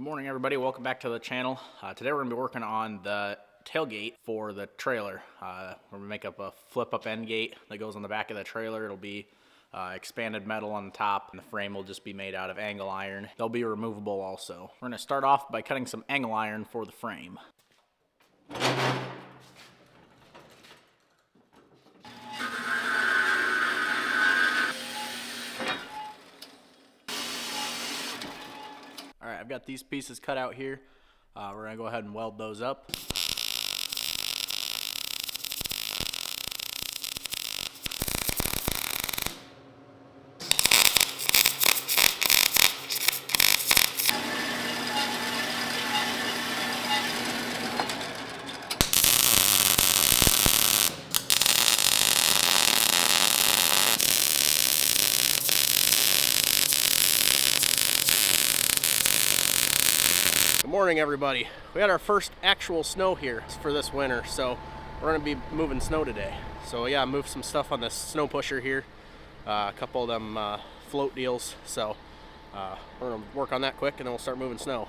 Good morning, everybody. Welcome back to the channel. Today we're going to be working on the tailgate for the trailer. We're going to make up a flip-up end gate that goes on the back of the trailer. It'll be expanded metal on the top, and the frame will just be made out of angle iron. They'll be removable also. We're going to start off by cutting some angle iron for the frame. Alright, I've got these pieces cut out here. We're going to go ahead and weld those up. Good morning, everybody. We had our first actual snow here for this winter, so we're going to be moving snow today. So yeah, moved some stuff on this snow pusher here, a couple of them float deals. So we're going to work on that quick and then we'll start moving snow.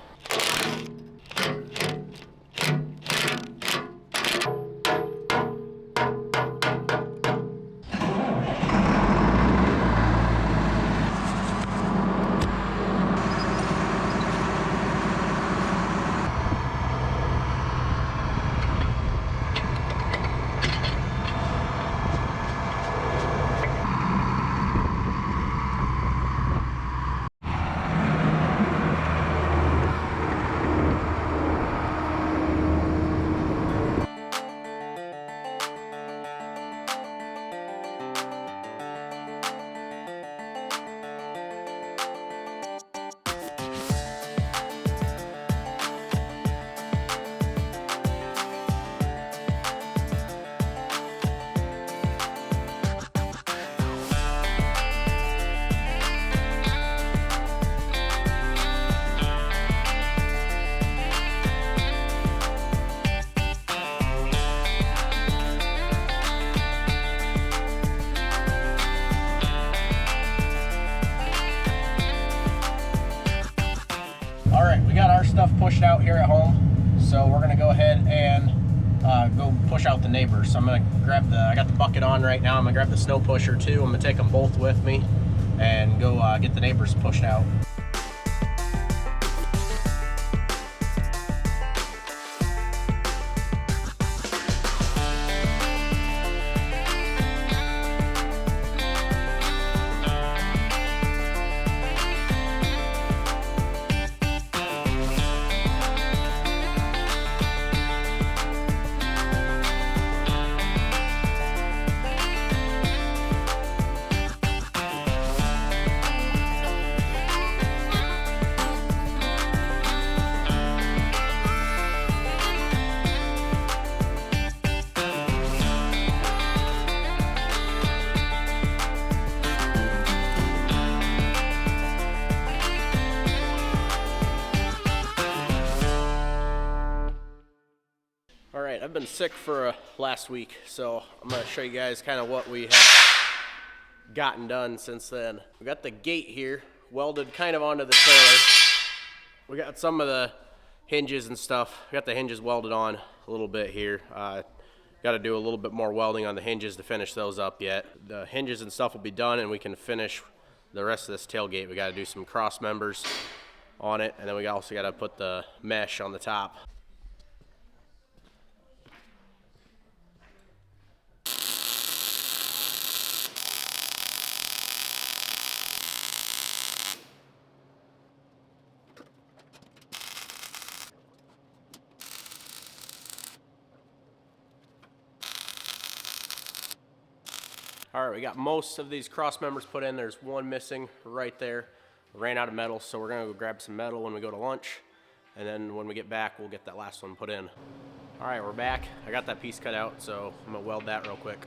Alright, we got our stuff pushed out here at home, so we're going to go ahead and go push out the neighbors. So I'm going to grab I got the bucket on right now, I'm going to grab the snow pusher too. I'm going to take them both with me and go get the neighbors pushed out. Alright, I've been sick for last week, so I'm going to show you guys kind of what we have gotten done since then. We got the gate here welded kind of onto the trailer. We got some of the hinges and stuff. We got the hinges welded on a little bit here. Got to do a little bit more welding on the hinges to finish those up yet. The hinges and stuff will be done and we can finish the rest of this tailgate. We got to do some cross members on it, and then we also got to put the mesh on the top. Alright, we got most of these cross members put in. There's one missing right there. Ran out of metal, so we're going to go grab some metal when we go to lunch. And then when we get back, we'll get that last one put in. Alright, we're back. I got that piece cut out, so I'm going to weld that real quick.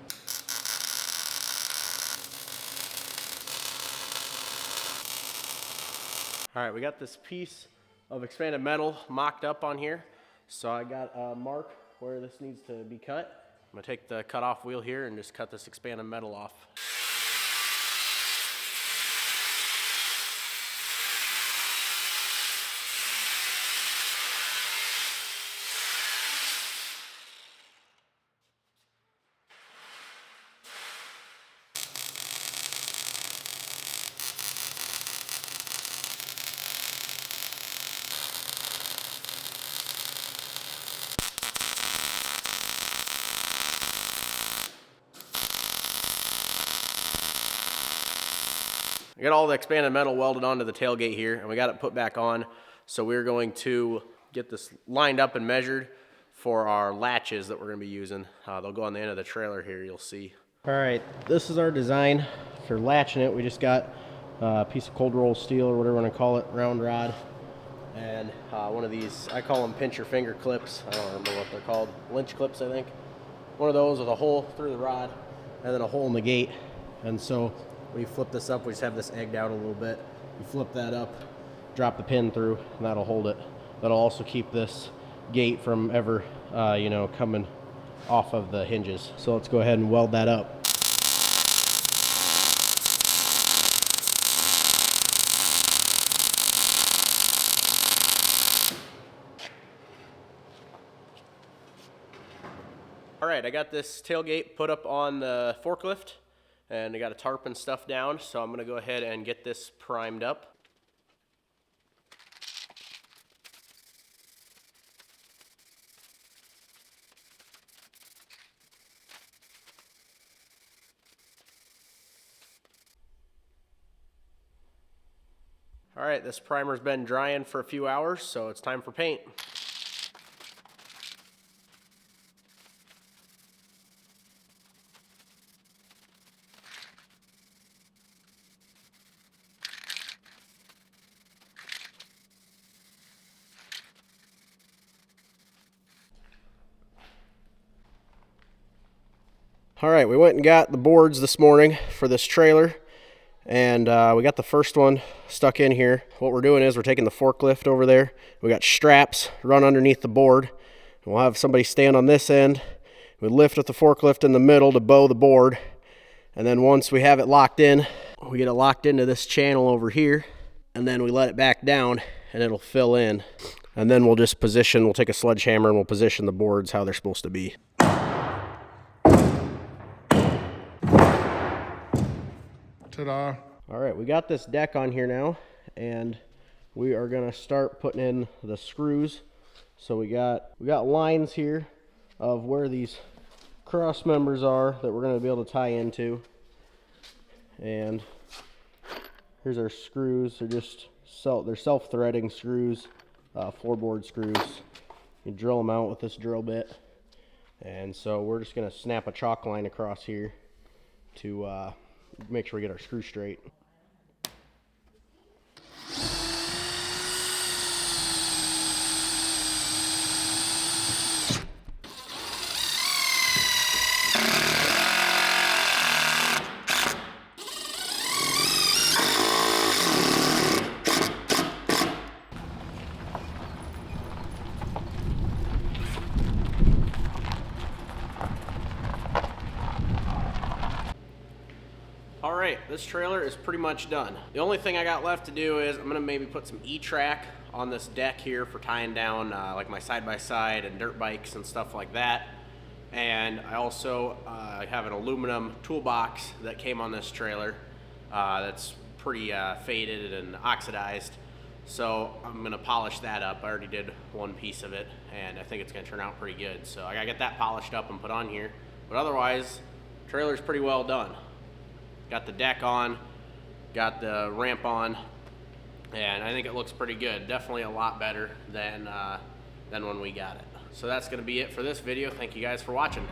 Alright, we got this piece of expanded metal mocked up on here. So I got a mark where this needs to be cut. I'm gonna take the cut-off wheel here and just cut this expanded metal off. got all the expanded metal welded onto the tailgate here, and we got it put back on. So we're going to get this lined up and measured for our latches that we're going to be using. They'll go on the end of the trailer here, you'll see. All right, this is our design for latching it. We just got a piece of cold roll steel, or whatever you want to call it, round rod, and one of these, I call them pincher finger clips. I don't remember what they're called. Lynch clips, I think. One of those with a hole through the rod and then a hole in the gate. And so when you flip this up, we just have this egged out a little bit. You flip that up, drop the pin through, and that'll hold it. That'll also keep this gate from ever, coming off of the hinges. So let's go ahead and weld that up. All right, I got this tailgate put up on the forklift, and I got a tarp and stuff down, so I'm gonna go ahead and get this primed up. All right, this primer's been drying for a few hours, so it's time for paint. All right, we went and got the boards this morning for this trailer, and we got the first one stuck in here. What we're doing is we're taking the forklift over there. We got straps run underneath the board. We'll have somebody stand on this end. We lift with the forklift in the middle to bow the board, and then once we have it locked in, we get it locked into this channel over here, and then we let it back down and it'll fill in. And then we'll just we'll take a sledgehammer and we'll position the boards how they're supposed to be. Ta-da. All right, we got this deck on here now, and we are gonna start putting in the screws. So we got lines here of where these cross members are that we're gonna be able to tie into. And here's our screws. They're self-threading screws, floorboard screws. You drill them out with this drill bit. And so we're just gonna snap a chalk line across here to make sure we get our screw straight. All right, this trailer is pretty much done. The only thing I got left to do is I'm gonna maybe put some E-track on this deck here for tying down like my side-by-side and dirt bikes and stuff like that. And I also have an aluminum toolbox that came on this trailer that's pretty faded and oxidized. So I'm gonna polish that up. I already did one piece of it, and I think it's gonna turn out pretty good. So I gotta get that polished up and put on here. But otherwise, the trailer's pretty well done. Got the deck on, got the ramp on, and I think it looks pretty good. Definitely a lot better than when we got it. So that's gonna be it for this video. Thank you guys for watching.